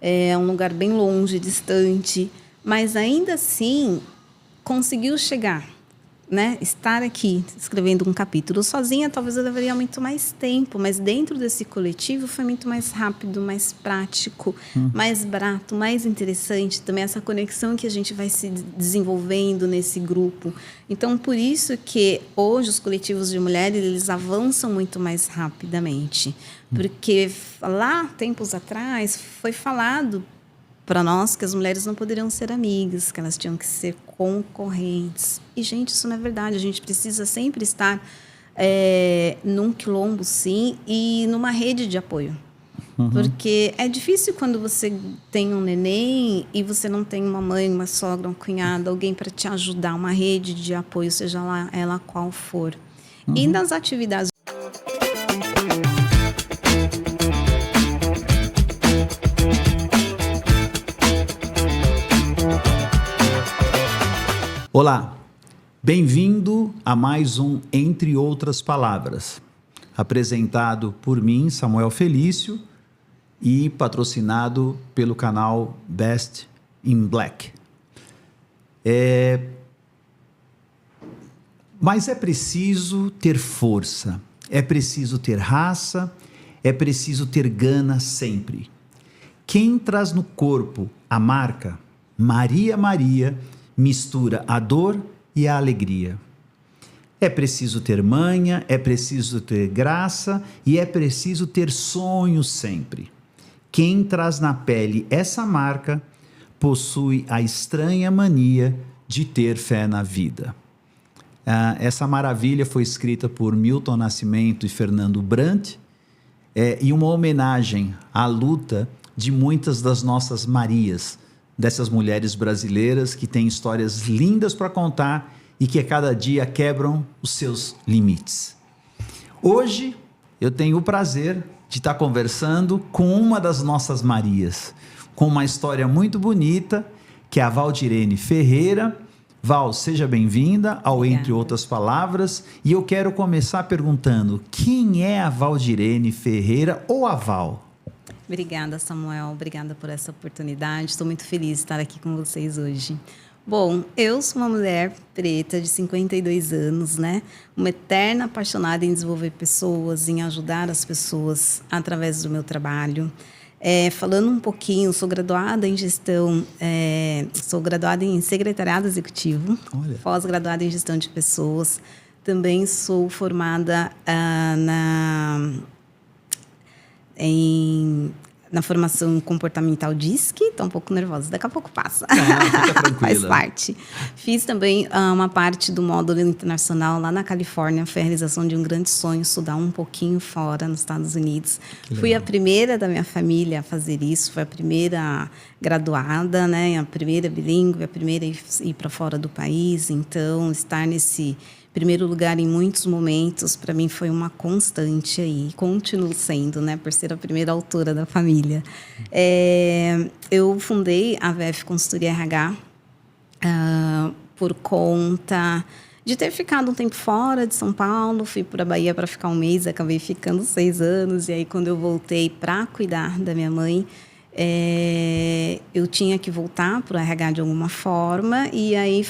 é um lugar bem longe, distante, mas ainda assim conseguiu chegar, né? Estar aqui escrevendo um capítulo sozinha, talvez eu levaria muito mais tempo, mas dentro desse coletivo foi muito mais rápido, mais prático, mais barato, mais interessante. Também essa conexão que a gente vai se desenvolvendo nesse grupo. Então, por isso que hoje os coletivos de mulheres, eles avançam muito mais rapidamente. Porque lá, tempos atrás, foi falado para nós que as mulheres não poderiam ser amigas, que elas tinham que ser concorrentes. E, gente, isso não é verdade. A gente precisa sempre estar num quilombo, sim, e numa rede de apoio. Porque é difícil quando você tem um neném e você não tem uma mãe, uma sogra, um cunhado, alguém para te ajudar, uma rede de apoio, seja lá ela qual for. E nas atividades... Olá, bem-vindo a mais um Entre Outras Palavras, apresentado por mim, Samuel Felício, e patrocinado pelo canal Best in Black. Mas é preciso ter força, é preciso ter raça, é preciso ter gana sempre. Quem traz no corpo a marca Maria Maria mistura a dor e a alegria. É preciso ter manha, é preciso ter graça e é preciso ter sonho sempre. Quem traz na pele essa marca possui a estranha mania de ter fé na vida. Essa maravilha foi escrita por Milton Nascimento e Fernando Brant, e uma homenagem à luta de muitas das nossas Marias, dessas mulheres brasileiras que têm histórias lindas para contar e que a cada dia quebram os seus limites. Hoje eu tenho o prazer de estar conversando com uma das nossas Marias, com uma história muito bonita, que é a Valdirene Ferreira. Val, seja bem-vinda ao Obrigada. Entre Outras Palavras, e eu quero começar perguntando: quem é a Valdirene Ferreira ou a Val? Obrigada, Samuel. Obrigada por essa oportunidade. Estou muito feliz de estar aqui com vocês hoje. Bom, eu sou uma mulher preta de 52 anos, né? Uma eterna apaixonada em desenvolver pessoas, em ajudar as pessoas através do meu trabalho. Falando um pouquinho, sou graduada em gestão, sou graduada em secretariado executivo, pós-graduada em gestão de pessoas. Também sou formada na formação comportamental DISC, estou um pouco nervosa, daqui a pouco passa. Fica tranquila. Faz parte. Fiz também uma parte do módulo internacional lá na Califórnia, foi a realização de um grande sonho, estudar um pouquinho fora, nos Estados Unidos. Fui a primeira da minha família a fazer isso, foi a primeira graduada, né? A primeira bilíngue, a primeira a ir para fora do país. Então, estar nesse primeiro lugar em muitos momentos, para mim foi uma constante aí, continuo sendo, né, por ser a primeira autora da família. Eu fundei a VF Consultoria RH por conta de ter ficado um tempo fora de São Paulo, fui para a Bahia para ficar um mês, acabei ficando 6 anos, e aí quando eu voltei para cuidar da minha mãe, eu tinha que voltar para o RH de alguma forma, e aí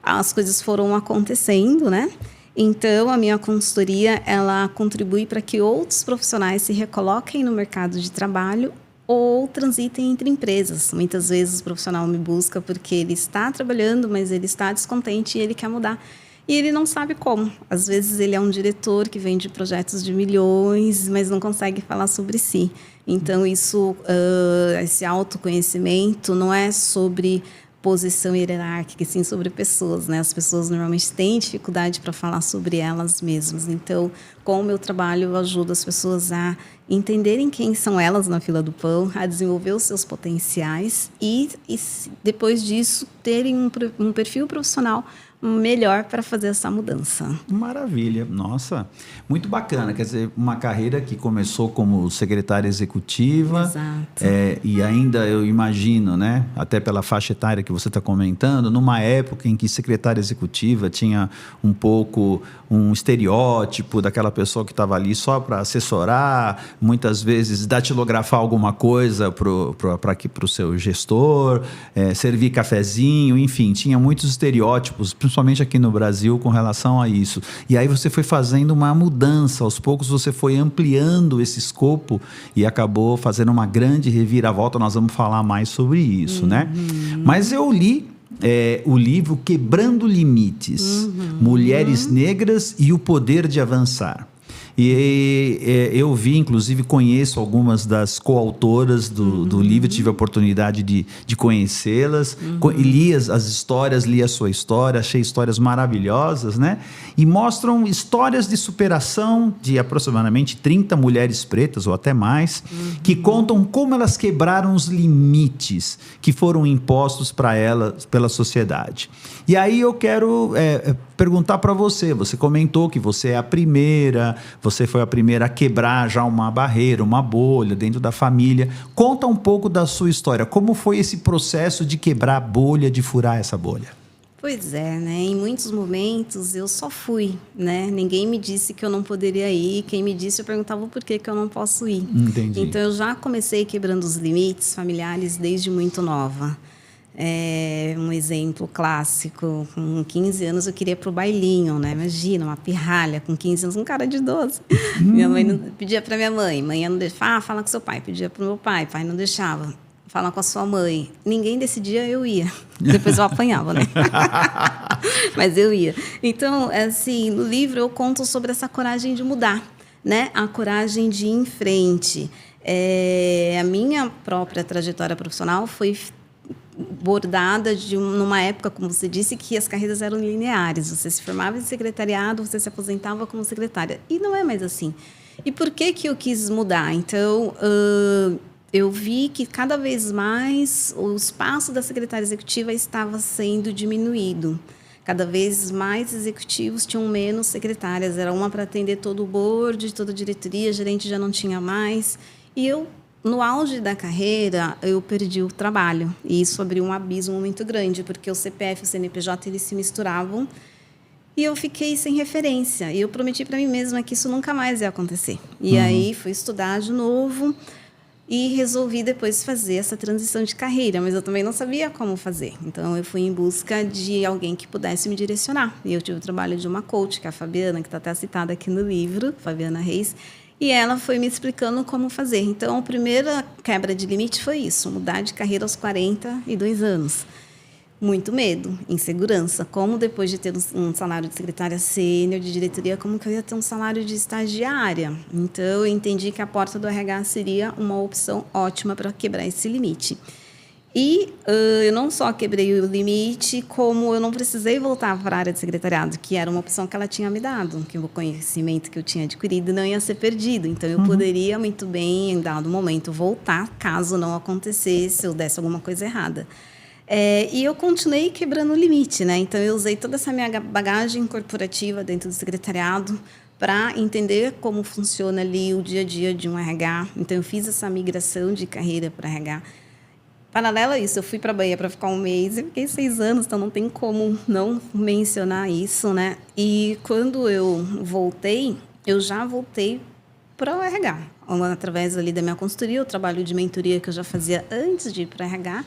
as coisas foram acontecendo, né? Então, a minha consultoria, ela contribui para que outros profissionais se recoloquem no mercado de trabalho ou transitem entre empresas. Muitas vezes o profissional me busca porque ele está trabalhando, mas ele está descontente e ele quer mudar. E ele não sabe como. Às vezes ele é um diretor que vende projetos de milhões, mas não consegue falar sobre si. Então, esse autoconhecimento não é sobre posição hierárquica, e sim sobre pessoas, né? As pessoas normalmente têm dificuldade para falar sobre elas mesmas. Então, com o meu trabalho, eu ajudo as pessoas a entenderem quem são elas na fila do pão, a desenvolver os seus potenciais e depois disso, terem um perfil profissional melhor para fazer essa mudança. Maravilha, nossa, muito bacana. Quer dizer, uma carreira que começou como secretária executiva. Exato. E ainda eu imagino, né, até pela faixa etária que você está comentando, numa época em que secretária executiva tinha um pouco um estereótipo daquela pessoa que estava ali só para assessorar, muitas vezes datilografar alguma coisa para o seu gestor, servir cafezinho, enfim, tinha muitos estereótipos, principalmente aqui no Brasil, com relação a isso. E aí você foi fazendo uma mudança, aos poucos você foi ampliando esse escopo e acabou fazendo uma grande reviravolta. Nós vamos falar mais sobre isso, né? Mas eu li o livro Quebrando Limites, Mulheres Negras e o Poder de Avançar. E eu vi, inclusive, conheço algumas das coautoras do livro, tive a oportunidade de conhecê-las, li as histórias, li a sua história, achei histórias maravilhosas, né? E mostram histórias de superação de aproximadamente 30 mulheres pretas, ou até mais, que contam como elas quebraram os limites que foram impostos para elas pela sociedade. E aí eu quero perguntar para você, você comentou que você é a primeira, você foi a primeira a quebrar já uma barreira, uma bolha dentro da família. Conta um pouco da sua história. Como foi esse processo de quebrar a bolha, de furar essa bolha? Pois é, né? Em muitos momentos eu só fui, né? Ninguém me disse que eu não poderia ir. Quem me disse, eu perguntava por que eu não posso ir. Entendi. Então eu já comecei quebrando os limites familiares desde muito nova. Um exemplo clássico, com 15 anos eu queria ir pro bailinho, né? Imagina, uma pirralha com 15 anos, um cara de 12. Minha mãe pedia para minha mãe não deixava, fala com seu pai. Pedia para o meu pai não deixava. Fala com a sua mãe. Ninguém decidia, eu ia. Depois eu apanhava, né? Mas eu ia. Então, assim, no livro eu conto sobre essa coragem de mudar, né? A coragem de ir em frente. A minha própria trajetória profissional foi bordada numa época, como você disse, que as carreiras eram lineares. Você se formava em secretariado, você se aposentava como secretária. E não é mais assim. E por que eu quis mudar? Então, eu vi que cada vez mais o espaço da secretária executiva estava sendo diminuído. Cada vez mais executivos tinham menos secretárias. Era uma para atender todo o board, toda a diretoria, gerente já não tinha mais. E eu, no auge da carreira, eu perdi o trabalho. E isso abriu um abismo muito grande, porque o CPF e o CNPJ eles se misturavam. E eu fiquei sem referência. E eu prometi para mim mesma que isso nunca mais ia acontecer. E aí fui estudar de novo e resolvi depois fazer essa transição de carreira. Mas eu também não sabia como fazer. Então eu fui em busca de alguém que pudesse me direcionar. E eu tive o trabalho de uma coach, que é a Fabiana, que está até citada aqui no livro, Fabiana Reis. E ela foi me explicando como fazer. Então, a primeira quebra de limite foi isso, mudar de carreira aos 42 anos. Muito medo, insegurança. Como depois de ter um salário de secretária sênior, de diretoria, como que eu ia ter um salário de estagiária? Então, eu entendi que a porta do RH seria uma opção ótima para quebrar esse limite. E eu não só quebrei o limite, como eu não precisei voltar para a área de secretariado, que era uma opção que ela tinha me dado, que o conhecimento que eu tinha adquirido não ia ser perdido. Então, eu poderia muito bem, em dado momento, voltar, caso não acontecesse, eu desse alguma coisa errada. E eu continuei quebrando o limite, né? Então, eu usei toda essa minha bagagem corporativa dentro do secretariado para entender como funciona ali o dia a dia de um RH. Então, eu fiz essa migração de carreira para RH. Paralelo a isso, eu fui para a Bahia para ficar um mês e fiquei 6 anos, então não tem como não mencionar isso, né? E quando eu voltei, eu já voltei para o RH. Através ali da minha consultoria, o trabalho de mentoria que eu já fazia antes de ir para o RH,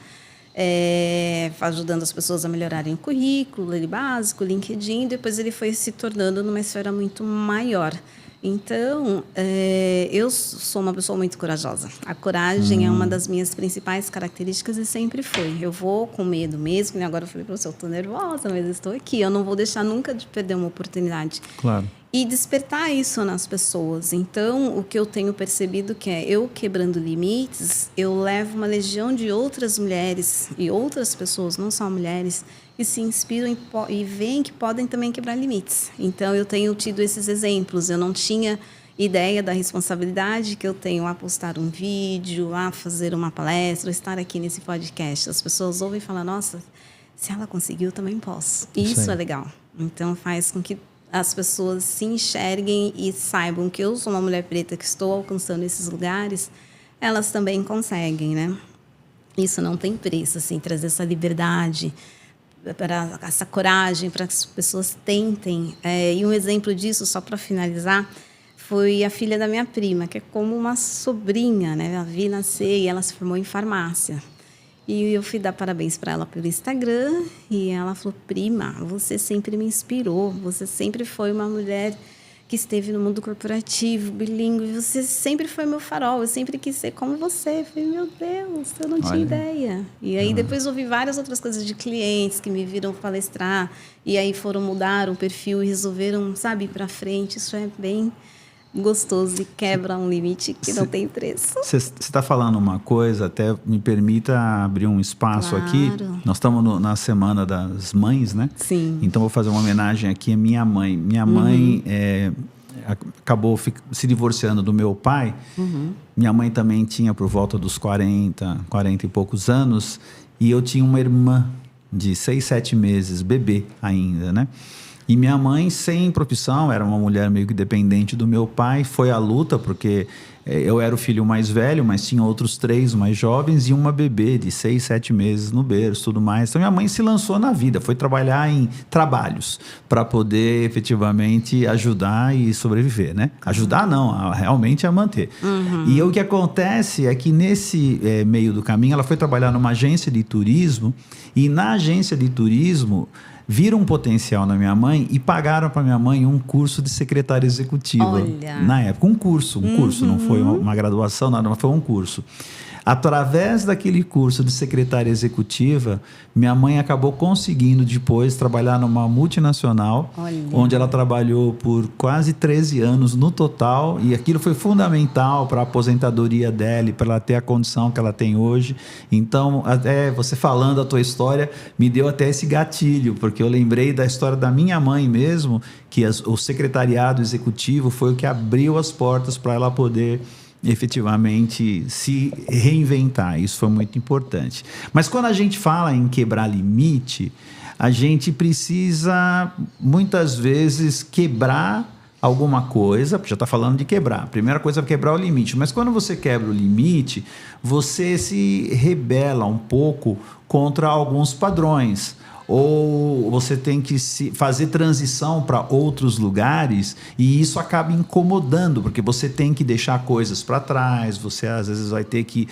ajudando as pessoas a melhorarem o currículo, ele básico, LinkedIn, depois ele foi se tornando numa esfera muito maior. Então, eu sou uma pessoa muito corajosa. A coragem é uma das minhas principais características e sempre foi. Eu vou com medo mesmo, e agora eu falei para você, eu estou nervosa, mas estou aqui. Eu não vou deixar nunca de perder uma oportunidade. Claro. E despertar isso nas pessoas. Então, o que eu tenho percebido que eu quebrando limites, eu levo uma legião de outras mulheres e outras pessoas, não só mulheres, que se inspiram e veem que podem também quebrar limites. Então, eu tenho tido esses exemplos. Eu não tinha ideia da responsabilidade que eu tenho a postar um vídeo, a fazer uma palestra, a estar aqui nesse podcast. As pessoas ouvem e falam, nossa, se ela conseguiu, eu também posso. E isso é legal. Então, faz com que as pessoas se enxerguem e saibam que eu sou uma mulher preta que estou alcançando esses lugares, elas também conseguem, né? Isso não tem preço, assim, trazer essa liberdade, para essa coragem, para que as pessoas tentem. E um exemplo disso, só para finalizar, foi a filha da minha prima, que é como uma sobrinha, né? Eu a vi nascer e ela se formou em farmácia. E eu fui dar parabéns para ela pelo Instagram e ela falou: prima, você sempre me inspirou, você sempre foi uma mulher que esteve no mundo corporativo, bilíngue, você sempre foi meu farol, eu sempre quis ser como você. Eu falei: meu Deus, eu não tinha ideia. E aí depois ouvi várias outras coisas de clientes que me viram palestrar e aí foram mudar o perfil e resolveram, sabe, ir para frente. Isso é bem gostoso e quebra um limite que não tem preço. Você está falando uma coisa, até me permita abrir um espaço aqui. Nós estamos na Semana das Mães, né? Sim. Então, vou fazer uma homenagem aqui à minha mãe. Minha mãe acabou se divorciando do meu pai. Minha mãe também tinha por volta dos 40 e poucos anos. E eu tinha uma irmã de 6, 7 meses, bebê ainda, né? E minha mãe, sem profissão, era uma mulher meio que dependente do meu pai, foi à luta, porque eu era o filho mais velho, mas tinha outros 3 mais jovens e uma bebê de 6, 7 meses no berço, tudo mais. Então, minha mãe se lançou na vida, foi trabalhar em trabalhos para poder efetivamente ajudar e sobreviver, né? Ajudar não, realmente a manter. E o que acontece é que nesse meio do caminho, ela foi trabalhar numa agência de turismo e na agência de turismo viram um potencial na minha mãe e pagaram para minha mãe um curso de secretária executiva. Olha. Na época, um curso, não foi uma graduação, nada, mas foi um curso. Através daquele curso de secretária executiva, minha mãe acabou conseguindo depois trabalhar numa multinacional, onde ela trabalhou por quase 13 anos no total, e aquilo foi fundamental para a aposentadoria dela e para ela ter a condição que ela tem hoje. Então, até você falando a tua história, me deu até esse gatilho, porque eu lembrei da história da minha mãe mesmo, que o secretariado executivo foi o que abriu as portas para ela poder efetivamente se reinventar. Isso foi muito importante. Mas quando a gente fala em quebrar limite, a gente precisa muitas vezes quebrar alguma coisa, já está falando de quebrar. A primeira coisa é quebrar o limite. Mas quando você quebra o limite, você se rebela um pouco contra alguns padrões. Ou você tem que fazer transição para outros lugares e isso acaba incomodando, porque você tem que deixar coisas para trás, você às vezes vai ter que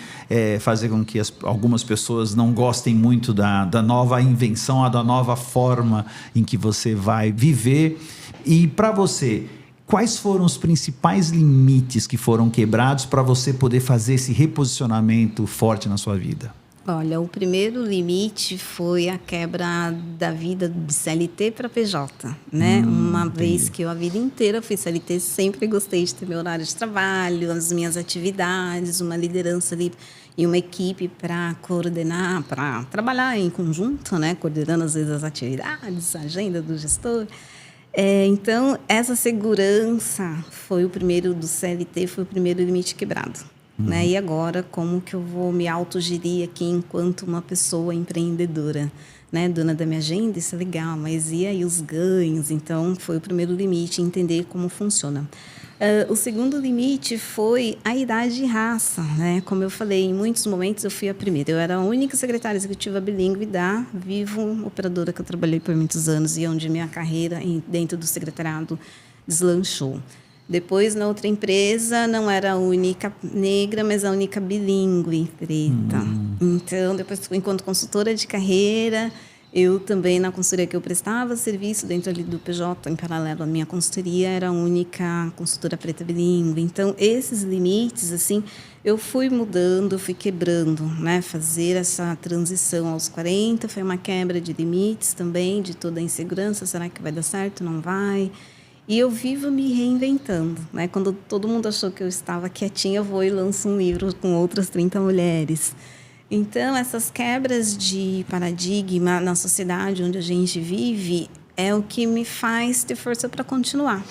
fazer com que algumas pessoas não gostem muito da nova invenção, da nova forma em que você vai viver. E para você, quais foram os principais limites que foram quebrados para você poder fazer esse reposicionamento forte na sua vida? Olha, o primeiro limite foi a quebra da vida de CLT para PJ, né? Uma vez que eu a vida inteira fui CLT, sempre gostei de ter meu horário de trabalho, as minhas atividades, uma liderança ali e uma equipe para coordenar, para trabalhar em conjunto, né? Coordenando às vezes as atividades, a agenda do gestor. Então, essa segurança foi o primeiro do CLT, foi o primeiro limite quebrado. Né? E agora, como que eu vou me autogerir aqui enquanto uma pessoa empreendedora? Né? Dona da minha agenda, isso é legal, mas e aí os ganhos? Então, foi o primeiro limite, entender como funciona. O segundo limite foi a idade e raça. Né? Como eu falei, em muitos momentos eu fui a primeira. Eu era a única secretária executiva bilíngue da Vivo, operadora que eu trabalhei por muitos anos e onde minha carreira dentro do secretariado deslanchou. Depois, na outra empresa, não era a única negra, mas a única bilíngue preta. Então, depois, enquanto consultora de carreira, eu também, na consultoria que eu prestava serviço dentro ali do PJ, em paralelo à minha consultoria, era a única consultora preta bilíngue. Então, esses limites, assim, eu fui mudando, fui quebrando, né? Fazer essa transição aos 40 foi uma quebra de limites também, de toda a insegurança. Será que vai dar certo? Não vai? E eu vivo me reinventando, né? Quando todo mundo achou que eu estava quietinha, eu vou e lanço um livro com outras 30 mulheres. Então, essas quebras de paradigma na sociedade onde a gente vive é o que me faz ter força para continuar.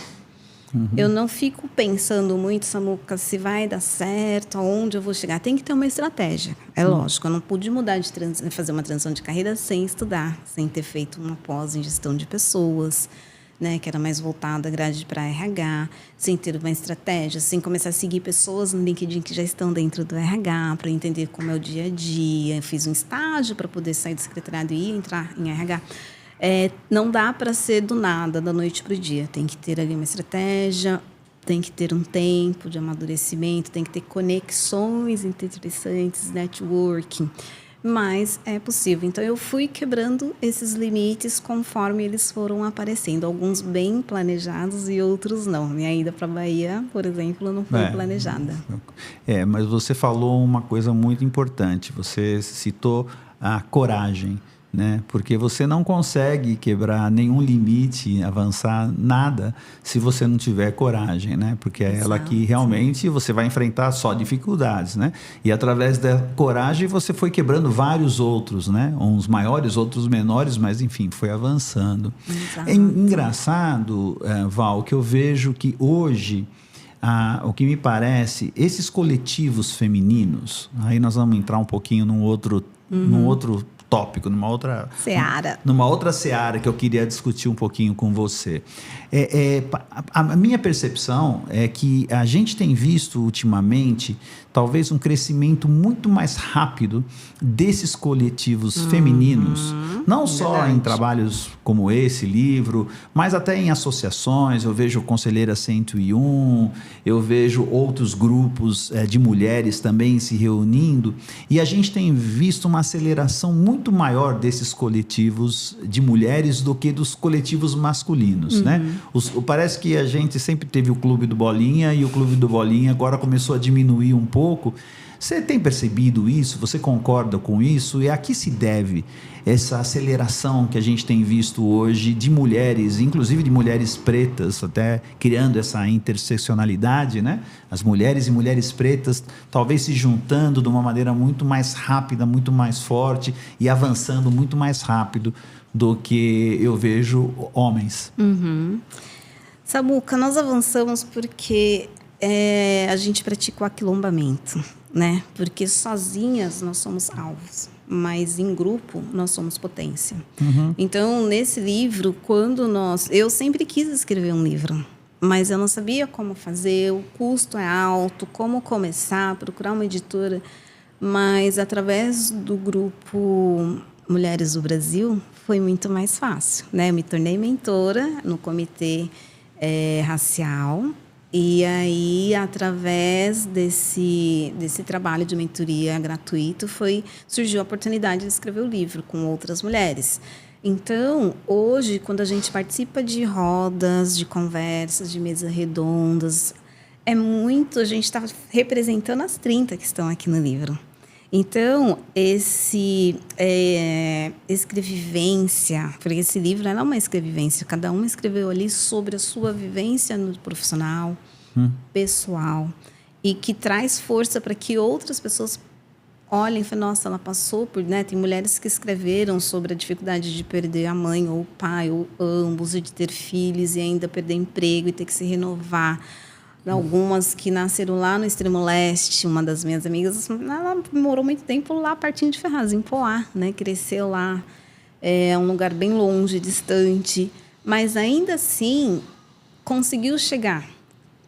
Eu não fico pensando muito, Samuca, se vai dar certo, aonde eu vou chegar. Tem que ter uma estratégia. É lógico, eu não pude mudar fazer uma transição de carreira sem estudar, sem ter feito uma pós em gestão de pessoas, né, que era mais voltada a grade para RH, sem ter uma estratégia, sem começar a seguir pessoas no LinkedIn que já estão dentro do RH, para entender como é o dia a dia. Eu fiz um estágio para poder sair do secretariado e entrar em RH. Não dá para ser do nada, da noite para o dia. Tem que ter ali uma estratégia, tem que ter um tempo de amadurecimento, tem que ter conexões interessantes, networking. Mas é possível. Então, eu fui quebrando esses limites conforme eles foram aparecendo. Alguns bem planejados e outros não. Minha ida para a Bahia, por exemplo, não foi planejada. Mas você falou uma coisa muito importante. Você citou a coragem, né? Porque você não consegue quebrar nenhum limite, avançar nada, se você não tiver coragem, né? Porque é ela que realmente você vai enfrentar só dificuldades, né? E através da coragem você foi quebrando vários outros, né? Uns maiores, outros menores, mas enfim, foi avançando. Exato. É engraçado, Val, que eu vejo que hoje o que me parece, esses coletivos femininos, aí nós vamos entrar um pouquinho num outro tópico, numa outra seara que eu queria discutir um pouquinho com você. A minha percepção é que a gente tem visto ultimamente talvez um crescimento muito mais rápido desses coletivos femininos, não só em trabalhos como esse livro, mas até em associações. Eu vejo Conselheira 101, eu vejo outros grupos de mulheres também se reunindo, e a gente tem visto uma aceleração muito maior desses coletivos de mulheres do que dos coletivos masculinos, né? Parece que a gente sempre teve o Clube do Bolinha, e o Clube do Bolinha agora começou a diminuir um pouco. Você tem percebido isso? Você concorda com isso? E a que se deve essa aceleração que a gente tem visto hoje de mulheres, inclusive de mulheres pretas, até criando essa interseccionalidade, né? As mulheres e mulheres pretas talvez se juntando de uma maneira muito mais rápida, muito mais forte e avançando muito mais rápido do que eu vejo homens. Samuca, nós avançamos porque a gente pratica o aquilombamento, né? Porque sozinhas nós somos alvos, mas em grupo nós somos potência. Então, nesse livro, eu sempre quis escrever um livro, mas eu não sabia como fazer, o custo é alto, como começar, procurar uma editora. Mas através do grupo Mulheres do Brasil foi muito mais fácil, né? Eu me tornei mentora no comitê racial. E aí, através desse trabalho de mentoria gratuito, surgiu a oportunidade de escrever o livro com outras mulheres. Então, hoje, quando a gente participa de rodas, de conversas, de mesas redondas, a gente está representando as 30 que estão aqui no livro. Então, escrevivência, porque esse livro não é uma escrevivência, cada uma escreveu ali sobre a sua vivência no profissional, pessoal, e que traz força para que outras pessoas olhem e falem, nossa, ela passou por... Né? Tem mulheres que escreveram sobre a dificuldade de perder a mãe ou o pai, ou ambos, e de ter filhos e ainda perder emprego e ter que se renovar. Algumas que nasceram lá no extremo leste, uma das minhas amigas, ela morou muito tempo lá pertinho de Ferraz, em Poá, né? Cresceu lá, um lugar bem longe, distante, mas ainda assim conseguiu chegar,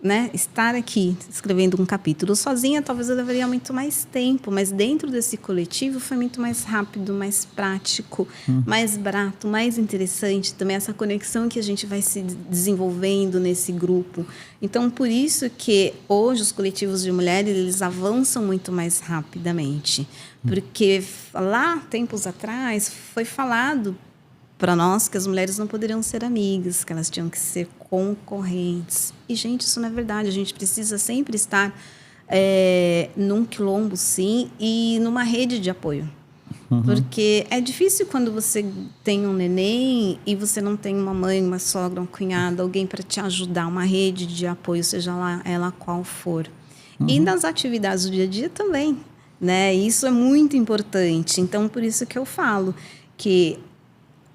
né? Estar aqui escrevendo um capítulo sozinha, talvez eu levaria muito mais tempo, mas dentro desse coletivo foi muito mais rápido, mais prático, mais barato, mais interessante. Também essa conexão que a gente vai se desenvolvendo nesse grupo. Então, por isso que hoje os coletivos de mulheres, eles avançam muito mais rapidamente. Porque lá, tempos atrás, foi falado para nós que as mulheres não poderiam ser amigas, que elas tinham que ser concorrentes. E, gente, isso não é verdade. A gente precisa sempre estar num quilombo, sim, e numa rede de apoio. Porque é difícil quando você tem um neném e você não tem uma mãe, uma sogra, um cunhado, alguém para te ajudar, uma rede de apoio, seja lá ela qual for. E nas atividades do dia a dia também, né? Isso é muito importante. Então, por isso que eu falo que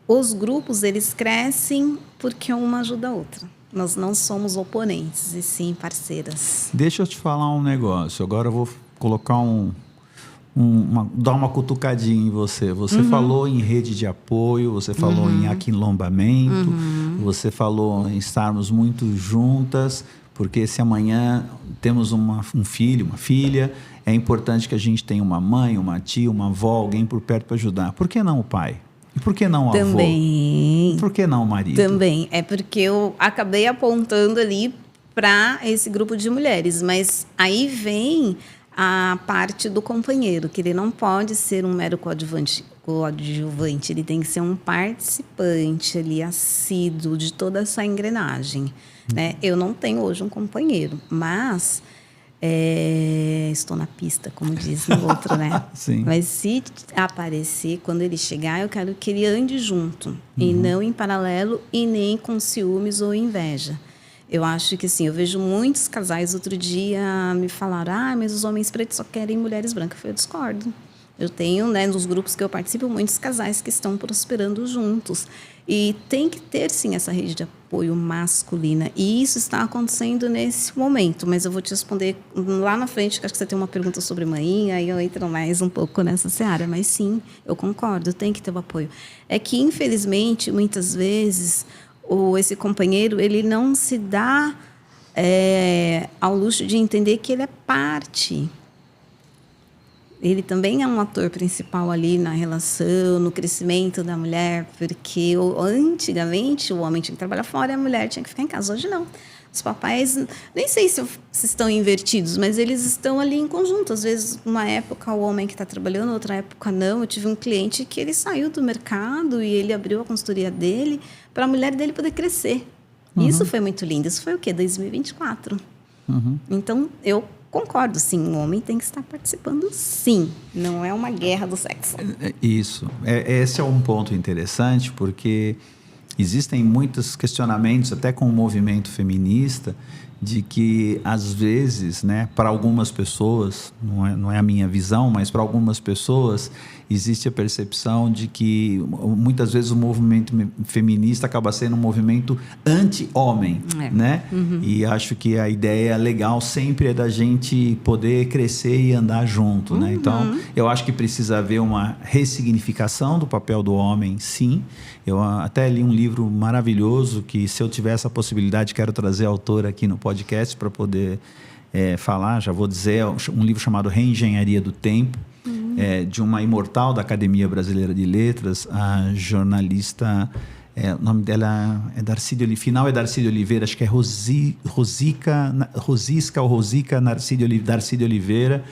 os grupos, eles crescem porque uma ajuda a outra. Nós não somos oponentes, e sim parceiras. Deixa eu te falar um negócio. Agora eu vou colocar dar uma cutucadinha em você. Você falou em rede de apoio, você falou em aquilombamento, você falou em estarmos muito juntas, porque se amanhã temos um filho, uma filha, é importante que a gente tenha uma mãe, uma tia, uma avó, alguém por perto para ajudar. Por que não o pai? E por que não o avô? Também. Por que não o marido? Também. É porque eu acabei apontando ali para esse grupo de mulheres, mas aí vem a parte do companheiro, que ele não pode ser um mero coadjuvante, ele tem que ser um participante ali, assíduo de toda essa engrenagem. Né? Eu não tenho hoje um companheiro, mas estou na pista, como diz no outro, né? Sim. Mas se aparecer, quando ele chegar, eu quero que ele ande junto, e não em paralelo, e nem com ciúmes ou inveja. Eu acho que, assim, eu vejo muitos casais, outro dia me falaram, mas os homens pretos só querem mulheres brancas. Eu discordo. Eu tenho, né, nos grupos que eu participo, muitos casais que estão prosperando juntos. E tem que ter, sim, essa rede de apoio masculina. E isso está acontecendo nesse momento. Mas eu vou te responder lá na frente, que acho que você tem uma pergunta sobre mãe, aí eu entro mais um pouco nessa seara. Mas sim, eu concordo, tem que ter o apoio. É que, infelizmente, muitas vezes, esse companheiro, ele não se dá ao luxo de entender que ele é parte. Ele também é um ator principal ali na relação, no crescimento da mulher, porque antigamente o homem tinha que trabalhar fora e a mulher tinha que ficar em casa. Hoje não. Os papéis, nem sei se estão invertidos, mas eles estão ali em conjunto. Às vezes, uma época, o homem que está trabalhando, outra época não. Eu tive um cliente que ele saiu do mercado e ele abriu a consultoria dele para a mulher dele poder crescer. Isso foi muito lindo. Isso foi o quê? 2024. Então, eu concordo, sim. O homem tem que estar participando, sim. Não é uma guerra do sexo. Isso. Esse é um ponto interessante, porque existem muitos questionamentos, até com o movimento feminista, de que, às vezes, né, para algumas pessoas, não é a minha visão, mas para algumas pessoas, existe a percepção de que, muitas vezes, o movimento feminista acaba sendo um movimento anti-homem, né? E acho que a ideia legal sempre é da gente poder crescer e andar junto, né? Então, eu acho que precisa haver uma ressignificação do papel do homem, sim. Eu até li um livro maravilhoso que, se eu tiver essa possibilidade, quero trazer a autora aqui no podcast para poder falar. Já vou dizer, um livro chamado Reengenharia do Tempo, de uma imortal da Academia Brasileira de Letras, a jornalista, o nome dela é Darcy de Oliveira, acho que é Rosica Darcy de Oliveira.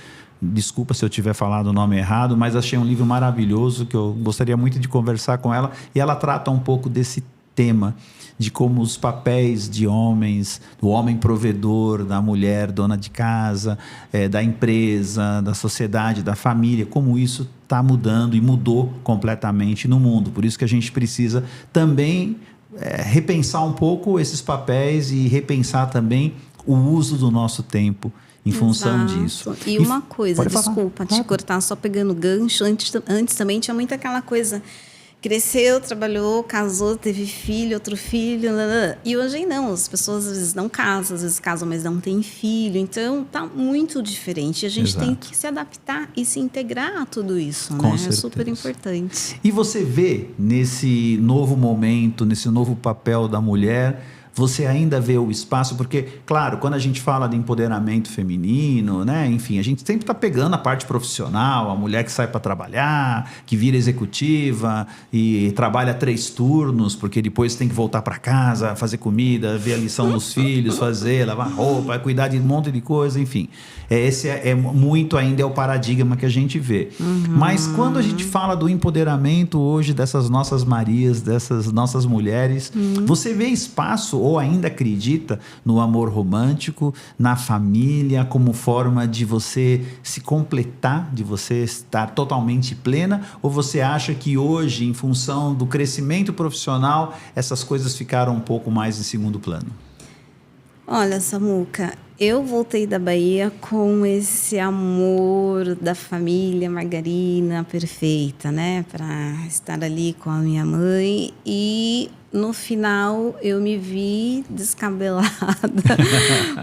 Desculpa se eu tiver falado o nome errado, mas achei um livro maravilhoso que eu gostaria muito de conversar com ela. E ela trata um pouco desse tema, de como os papéis de homens, do homem provedor, da mulher dona de casa, da empresa, da sociedade, da família, como isso está mudando e mudou completamente no mundo. Por isso que a gente precisa também repensar um pouco esses papéis e repensar também o uso do nosso tempo em função disso. E uma coisa, desculpa te cortar, só pegando gancho, antes também tinha muito aquela coisa, cresceu, trabalhou, casou, teve filho, outro filho, e hoje não, as pessoas às vezes não casam, às vezes casam, mas não têm filho, então tá muito diferente, a gente tem que se adaptar e se integrar a tudo isso, né? É super importante. E você vê nesse novo momento, nesse novo papel da mulher, você ainda vê o espaço, porque, claro, quando a gente fala de empoderamento feminino, né, enfim, a gente sempre está pegando a parte profissional, a mulher que sai para trabalhar, que vira executiva e trabalha 3 turnos, porque depois tem que voltar para casa, fazer comida, ver a lição dos filhos, lavar roupa, cuidar de um monte de coisa, enfim. Esse muito ainda é o paradigma que a gente vê. Mas quando a gente fala do empoderamento hoje dessas nossas Marias, dessas nossas mulheres, você vê espaço ou ainda acredita no amor romântico, na família, como forma de você se completar, de você estar totalmente plena? Ou você acha que hoje, em função do crescimento profissional, essas coisas ficaram um pouco mais em segundo plano? Olha, Samuca, Eu voltei da Bahia com esse amor da família margarina perfeita, né? Para estar ali com a minha mãe. E no final eu me vi descabelada,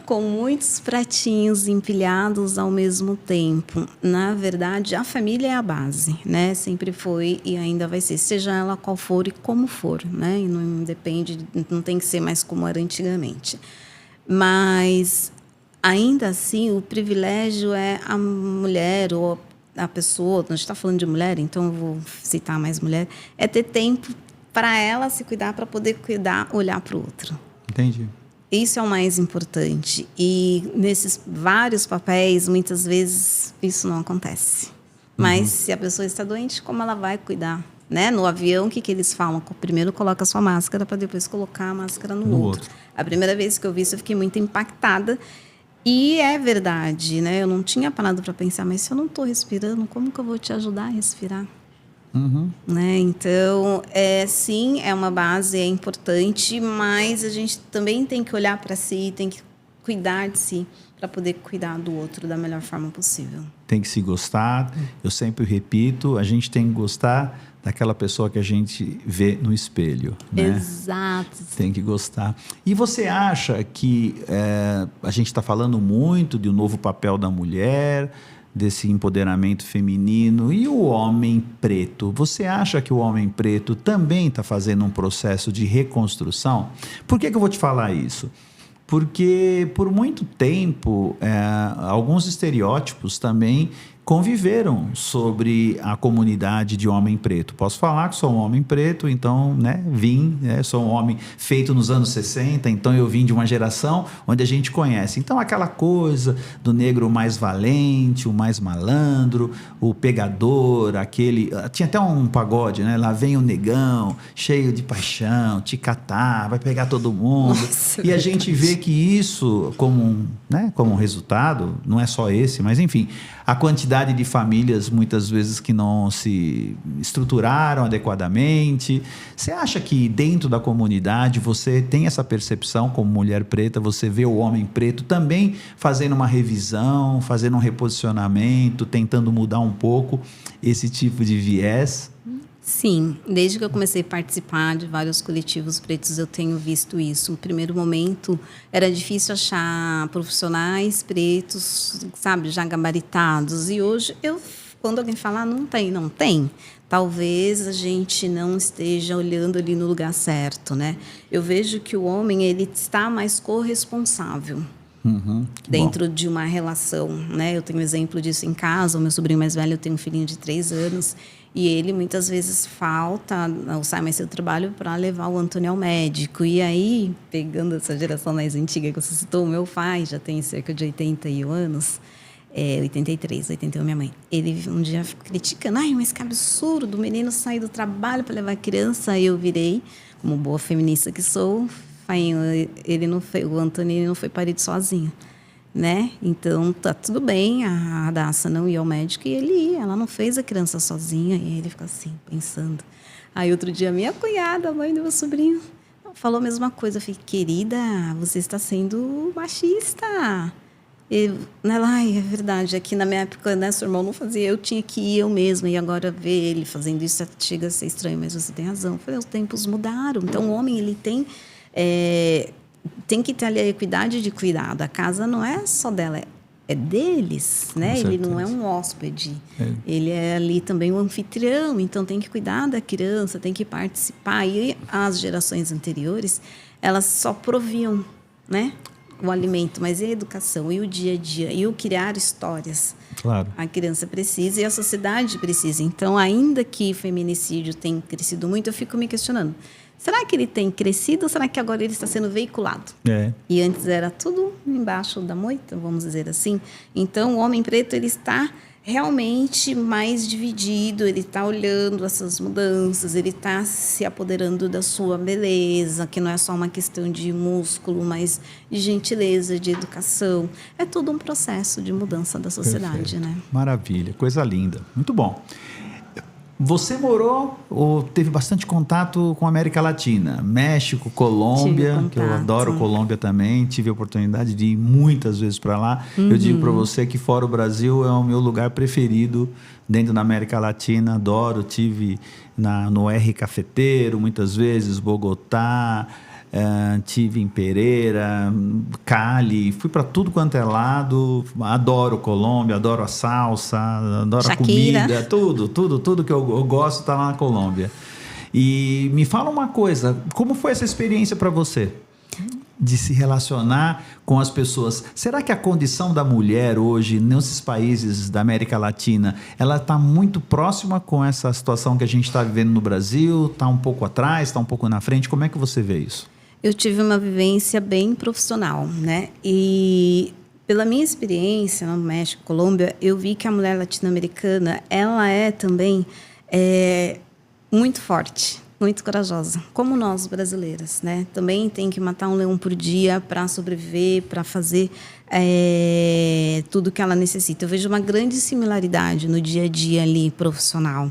com muitos pratinhos empilhados ao mesmo tempo. Na verdade, a família é a base, né? Sempre foi e ainda vai ser, seja ela qual for e como for, né? E não depende, não tem que ser mais como era antigamente. Mas ainda assim, o privilégio é a mulher ou a pessoa, a gente está falando de mulher, então eu vou citar mais mulher, é ter tempo para ela se cuidar, para poder cuidar, olhar para o outro. Entendi. Isso é o mais importante. E nesses vários papéis, muitas vezes, isso não acontece. Mas se a pessoa está doente, como ela vai cuidar? Né? No avião, o que eles falam? Primeiro coloca a sua máscara para depois colocar a máscara no outro. A primeira vez que eu vi isso, eu fiquei muito impactada. E é verdade, né? Eu não tinha parado para pensar, mas se eu não estou respirando, como que eu vou te ajudar a respirar? Né? Então, sim, é uma base, é importante, mas a gente também tem que olhar para si, tem que cuidar de si, para poder cuidar do outro da melhor forma possível. Tem que se gostar, eu sempre repito, a gente tem que gostar daquela pessoa que a gente vê no espelho, né? Exato. Tem que gostar. E você acha que a gente está falando muito de um novo papel da mulher, desse empoderamento feminino, e o homem preto? Você acha que o homem preto também está fazendo um processo de reconstrução? Por que eu vou te falar isso? Porque por muito tempo alguns estereótipos também conviveram sobre a comunidade de homem preto. Posso falar que sou um homem preto, então, né, sou um homem feito nos anos 60, então eu vim de uma geração onde a gente conhece. Então, aquela coisa do negro mais valente, o mais malandro, o pegador, aquele... Tinha até um pagode, né? Lá vem o negão, cheio de paixão, te catar, vai pegar todo mundo. Nossa, e a gente vê que isso, como um resultado, não é só esse, mas enfim, a quantidade de famílias, muitas vezes, que não se estruturaram adequadamente. Você acha que dentro da comunidade você tem essa percepção como mulher preta, você vê o homem preto também fazendo uma revisão, fazendo um reposicionamento, tentando mudar um pouco esse tipo de viés? Sim, desde que eu comecei a participar de vários coletivos pretos, eu tenho visto isso. No primeiro momento, era difícil achar profissionais pretos, sabe, já gabaritados. E hoje, quando alguém fala, não tem. Talvez a gente não esteja olhando ali no lugar certo, né? Eu vejo que o homem, ele está mais corresponsável. Dentro de uma relação, né? Eu tenho um exemplo disso em casa. O meu sobrinho mais velho, eu tenho um filhinho de 3 anos, e ele muitas vezes falta, ou sai mais cedo do trabalho para levar o Antônio ao médico. E aí, pegando essa geração mais antiga que você citou, o meu pai já tem cerca de 81 anos, 83, 81 minha mãe. Ele um dia ficou criticando, mas que absurdo, o menino sair do trabalho para levar a criança. Aí eu virei, como boa feminista que sou, o Antônio não foi parido sozinho, né? Então tá tudo bem, a Daça não ia ao médico e ele ia, ela não fez a criança sozinha. E ele fica assim, pensando. Aí outro dia minha cunhada, a mãe do meu sobrinho, falou a mesma coisa. Eu falei, querida, você está sendo machista. Ela, é verdade, aqui na minha época, né, seu irmão não fazia, eu tinha que ir eu mesma, e agora ver ele fazendo isso chega a ser estranho, mas você tem razão. Eu falei, os tempos mudaram, então o homem, ele tem que ter ali a equidade de cuidado. A casa não é só dela, é deles, né? Ele não é um hóspede, ele é ali também um anfitrião, então tem que cuidar da criança, tem que participar. E as gerações anteriores, elas só proviam, né, o alimento, mas e a educação, e o dia a dia, e o criar histórias. Claro. A criança precisa e a sociedade precisa. Então, ainda que o feminicídio tenha crescido muito, eu fico me questionando. Será que ele tem crescido ou será que agora ele está sendo veiculado? E antes era tudo embaixo da moita, vamos dizer assim. Então, o homem preto, ele está realmente mais dividido, ele está olhando essas mudanças, ele está se apoderando da sua beleza, que não é só uma questão de músculo, mas de gentileza, de educação. É todo um processo de mudança da sociedade, né? Maravilha, coisa linda. Muito bom. Você morou ou teve bastante contato com a América Latina? México, Colômbia, que eu adoro Colômbia também. Tive a oportunidade de ir muitas vezes para lá. Eu digo para você que fora o Brasil é o meu lugar preferido dentro da América Latina. Adoro. Tive no R Cafeteiro muitas vezes, Bogotá. Tive em Pereira, Cali, fui para tudo quanto é lado. Adoro Colômbia, adoro a salsa, adoro Shakira. A comida, tudo que eu gosto está lá na Colômbia. E me fala uma coisa, como foi essa experiência para você? De se relacionar com as pessoas. Será que a condição da mulher hoje, nesses países da América Latina, ela está muito próxima com essa situação que a gente está vivendo no Brasil? Está um pouco atrás, está um pouco na frente? Como é que você vê isso? Eu tive uma vivência bem profissional, né? E pela minha experiência no México, Colômbia, eu vi que a mulher latino-americana, ela é também muito forte, muito corajosa, como nós brasileiras, né? Também tem que matar um leão por dia para sobreviver, para fazer tudo que ela necessita. Eu vejo uma grande similaridade no dia a dia ali profissional.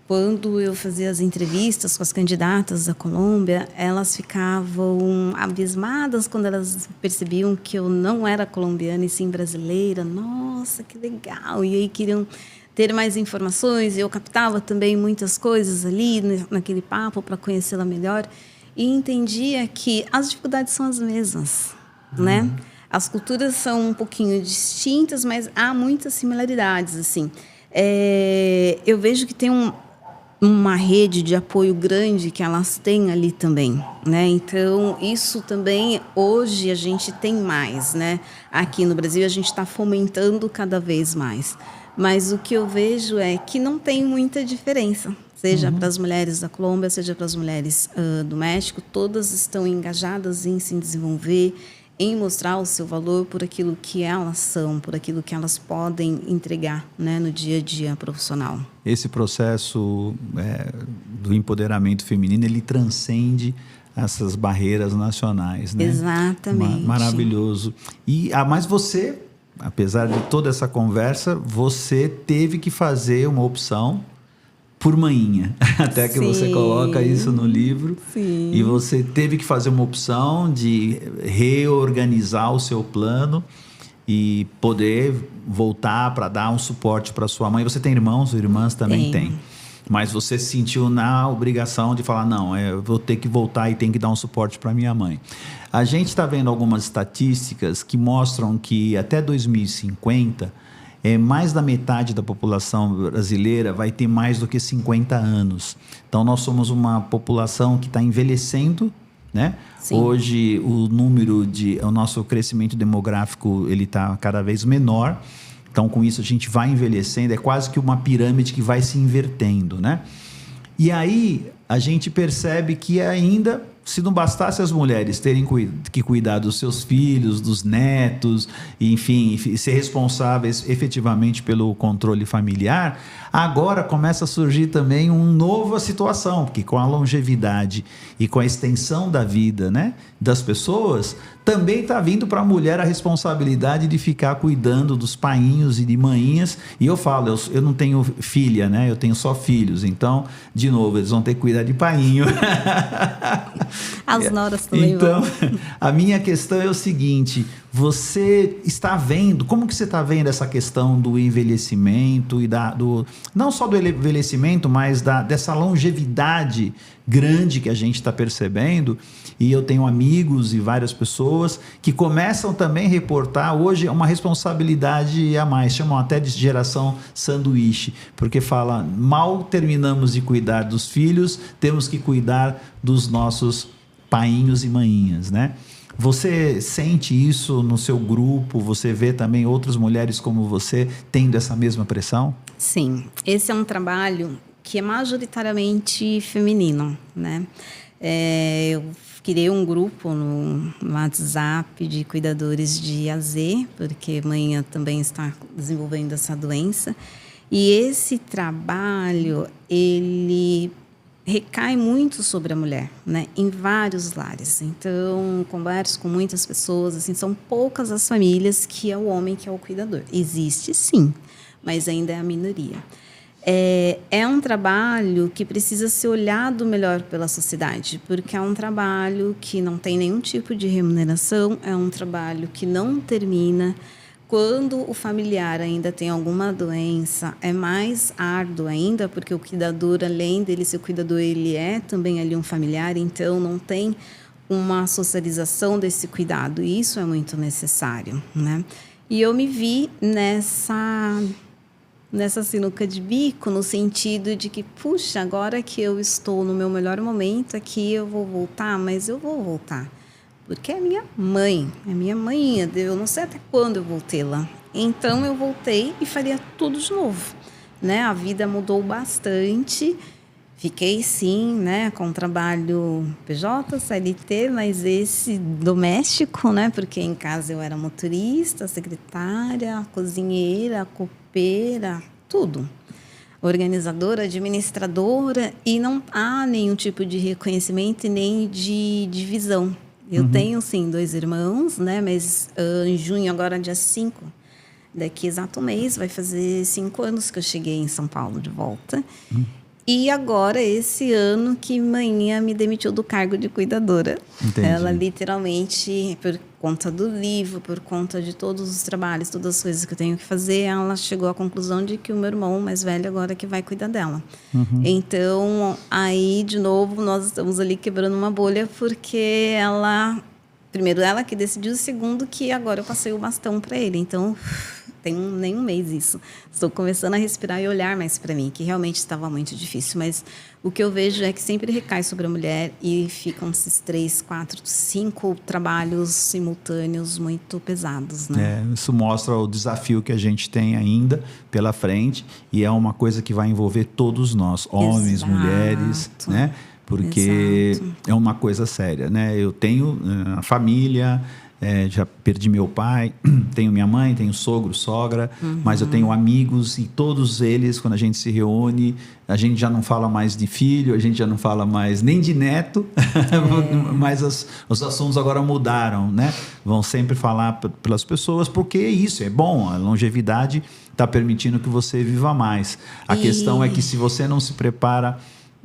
Quando eu fazia as entrevistas com as candidatas da Colômbia, elas ficavam abismadas quando elas percebiam que eu não era colombiana e sim brasileira. Nossa, que legal! E aí queriam ter mais informações. Eu captava também muitas coisas ali naquele papo para conhecê-la melhor e entendia que as dificuldades são as mesmas, né? As culturas são um pouquinho distintas, mas há muitas similaridades, assim. Eu vejo que tem uma rede de apoio grande que elas têm ali também, né? Então, isso também, hoje, a gente tem mais, né? Aqui no Brasil, a gente está fomentando cada vez mais. Mas o que eu vejo é que não tem muita diferença, seja para as mulheres da Colômbia, seja para as mulheres do México, todas estão engajadas em se desenvolver, em mostrar o seu valor por aquilo que elas são, por aquilo que elas podem entregar, né, no dia a dia profissional. Esse processo do empoderamento feminino, ele transcende essas barreiras nacionais, né? Exatamente. Maravilhoso. Mas você, apesar de toda essa conversa, você teve que fazer uma opção por manhinha, até que você coloca isso no livro. Sim. E você teve que fazer uma opção de reorganizar o seu plano e poder voltar para dar um suporte para sua mãe. Você tem irmãos ou irmãs? Também tem. Mas você se sentiu na obrigação de falar, não, eu vou ter que voltar e tenho que dar um suporte para minha mãe. A gente está vendo algumas estatísticas que mostram que até 2050... mais da metade da população brasileira vai ter mais do que 50 anos. Então, nós somos uma população que está envelhecendo, né? Sim. Hoje, o nosso crescimento demográfico está cada vez menor. Então, com isso, a gente vai envelhecendo. É quase que uma pirâmide que vai se invertendo, né? E aí, a gente percebe que ainda... Se não bastasse as mulheres terem que cuidar dos seus filhos, dos netos, enfim, ser responsáveis efetivamente pelo controle familiar, agora começa a surgir também uma nova situação, porque com a longevidade e com a extensão da vida, né, das pessoas, também está vindo para a mulher a responsabilidade de ficar cuidando dos painhos e de manhinhas. E eu falo, eu não tenho filha, né? Eu tenho só filhos. Então, de novo, eles vão ter que cuidar de painho. As noras também então, a minha questão é o seguinte: você está vendo, como que você está vendo essa questão do envelhecimento e não só do envelhecimento, mas dessa longevidade grande que a gente está percebendo? E eu tenho amigos e várias pessoas que começam também a reportar hoje uma responsabilidade a mais, chamam até de geração sanduíche, porque fala, mal terminamos de cuidar dos filhos, temos que cuidar dos nossos painhos e maninhas, né? Você sente isso no seu grupo? Você vê também outras mulheres como você tendo essa mesma pressão? Sim, esse é um trabalho que é majoritariamente feminino, né? Eu criei um grupo no WhatsApp de cuidadores de AZ, porque manhã também está desenvolvendo essa doença. E esse trabalho, ele recai muito sobre a mulher, né? Em vários lares. Então, converso com muitas pessoas, assim, são poucas as famílias que é o homem que é o cuidador. Existe sim, mas ainda é a minoria. É um trabalho que precisa ser olhado melhor pela sociedade, porque é um trabalho que não tem nenhum tipo de remuneração, é um trabalho que não termina. Quando o familiar ainda tem alguma doença, é mais árduo ainda, porque o cuidador, além dele ser o cuidador, ele é também ali um familiar, então não tem uma socialização desse cuidado, e isso é muito necessário, né? E eu me vi nessa sinuca de bico, no sentido de que, puxa, agora que eu estou no meu melhor momento aqui, eu vou voltar, mas eu vou voltar. Porque é minha mãe, eu não sei até quando eu vou tê-la. Então, eu voltei e faria tudo de novo, né? A vida mudou bastante, fiquei, sim, né, com trabalho PJ, CLT, mas esse doméstico, né? Porque em casa eu era motorista, secretária, cozinheira, copeira, tudo. Organizadora, administradora, e não há nenhum tipo de reconhecimento e nem de divisão. Eu tenho, sim, 2 irmãos, né? Mas em junho, agora dia 5, daqui exato mês, vai fazer 5 anos que eu cheguei em São Paulo de volta. E agora, esse ano, que manhã me demitiu do cargo de cuidadora. Entendi. Ela literalmente, por conta do livro, por conta de todos os trabalhos, todas as coisas que eu tenho que fazer, ela chegou à conclusão de que o meu irmão mais velho agora é que vai cuidar dela. Então, aí, de novo, nós estamos ali quebrando uma bolha, porque primeiro ela que decidiu, segundo que agora eu passei o bastão para ele. Então, tem nem um mês isso. Estou começando a respirar e olhar mais para mim, que realmente estava muito difícil. Mas o que eu vejo é que sempre recai sobre a mulher e ficam esses 3, 4, 5 trabalhos simultâneos muito pesados, né? Isso mostra o desafio que a gente tem ainda pela frente, e é uma coisa que vai envolver todos nós, homens, mulheres, né? Porque é uma coisa séria, né? Eu tenho a família, já perdi meu pai, tenho minha mãe, tenho sogro, sogra, mas eu tenho amigos, e todos eles, quando a gente se reúne, a gente já não fala mais de filho, a gente já não fala mais nem de neto, mas os assuntos agora mudaram, né? Vão sempre falar pelas pessoas, porque isso é bom, a longevidade está permitindo que você viva mais. A questão é que, se você não se prepara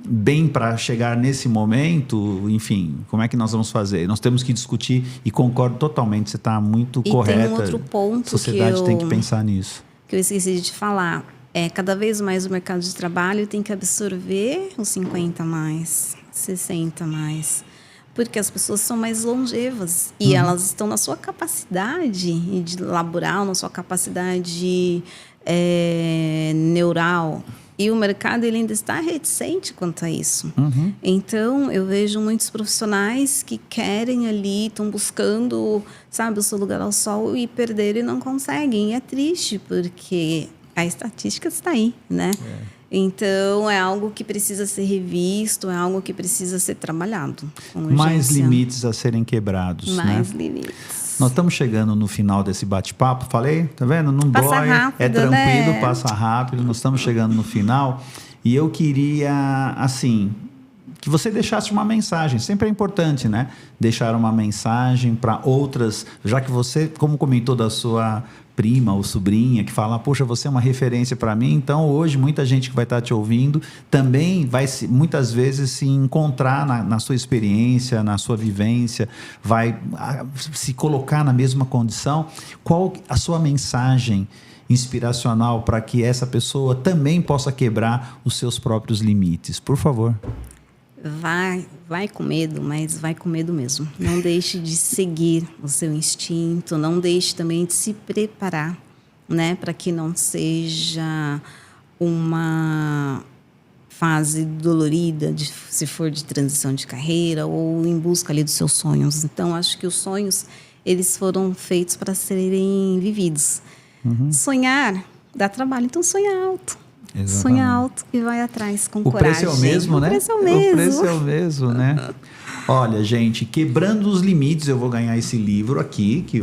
bem para chegar nesse momento, enfim, como é que nós vamos fazer? Nós temos que discutir, e concordo totalmente, você está muito correta. E tem um outro ponto, a sociedade tem que pensar nisso. Que eu esqueci de te falar. Cada vez mais o mercado de trabalho tem que absorver os 50 mais, 60 mais. Porque as pessoas são mais longevas e elas estão na sua capacidade de laboral, na sua capacidade neural. E o mercado, ele ainda está reticente quanto a isso. Então, eu vejo muitos profissionais que querem ali, estão buscando, sabe, o seu lugar ao sol, e perderam e não conseguem. E é triste, porque a estatística está aí, né? Então, é algo que precisa ser revisto, é algo que precisa ser trabalhado. Mais limites a serem quebrados, Mais limites. Nós estamos chegando no final desse bate-papo, falei, tá vendo? Não passa dói, rápido, é tranquilo, né? Passa rápido. Nós estamos chegando no final, e eu queria, assim, que você deixasse uma mensagem. Sempre é importante, né? Deixar uma mensagem para outras, já que você, como comentou da sua prima ou sobrinha, que fala, poxa, você é uma referência para mim, então hoje muita gente que vai estar te ouvindo também vai muitas vezes se encontrar na sua experiência, na sua vivência, vai se colocar na mesma condição. Qual a sua mensagem inspiracional para que essa pessoa também possa quebrar os seus próprios limites? Por favor. Vai com medo, mas vai com medo mesmo. Não deixe de seguir o seu instinto, não deixe também de se preparar, né, para que não seja uma fase dolorida, se for de transição de carreira ou em busca ali dos seus sonhos. Então, acho que os sonhos, eles foram feitos para serem vividos. Sonhar dá trabalho, então sonha alto. Exatamente. Sonha alto e vai atrás com coragem. O preço é o mesmo, né? O preço é o mesmo. O preço é o mesmo, né? Olha, gente, Quebrando os Limites, eu vou ganhar esse livro aqui, que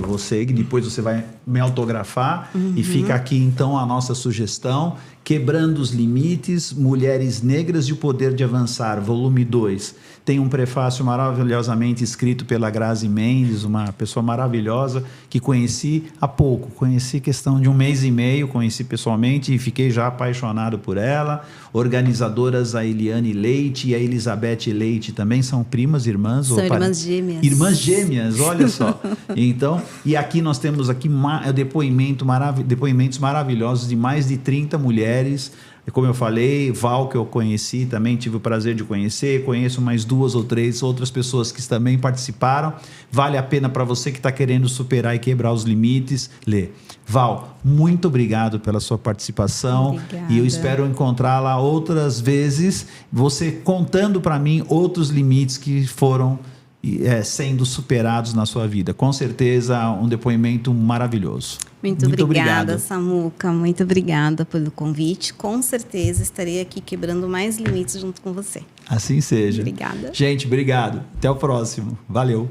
depois você vai me autografar, e fica aqui então a nossa sugestão, Quebrando os Limites, Mulheres Negras e o Poder de Avançar, volume 2. Tem um prefácio maravilhosamente escrito pela Grazi Mendes, uma pessoa maravilhosa que conheci há pouco, conheci questão de 1 mês e meio, conheci pessoalmente e fiquei já apaixonado por ela. Organizadoras a Eliane Leite e a Elizabeth Leite também são primas, irmãs? São irmãs gêmeas. Irmãs gêmeas, olha só. Então, e aqui nós temos aqui depoimentos maravilhosos de mais de 30 mulheres. Como eu falei, Val, que eu conheci, também tive o prazer de conhecer, conheço mais 2 ou 3 outras pessoas que também participaram. Vale a pena para você que está querendo superar e quebrar os limites, ler. Val, muito obrigado pela sua participação. Obrigada. E eu espero encontrá-la outras vezes, você contando para mim outros limites que foram sendo superados na sua vida. Com certeza, um depoimento maravilhoso. Muito obrigada, Samuca. Muito obrigada pelo convite. Com certeza estarei aqui quebrando mais limites junto com você. Assim seja. Obrigada. Gente, obrigado. Até o próximo. Valeu.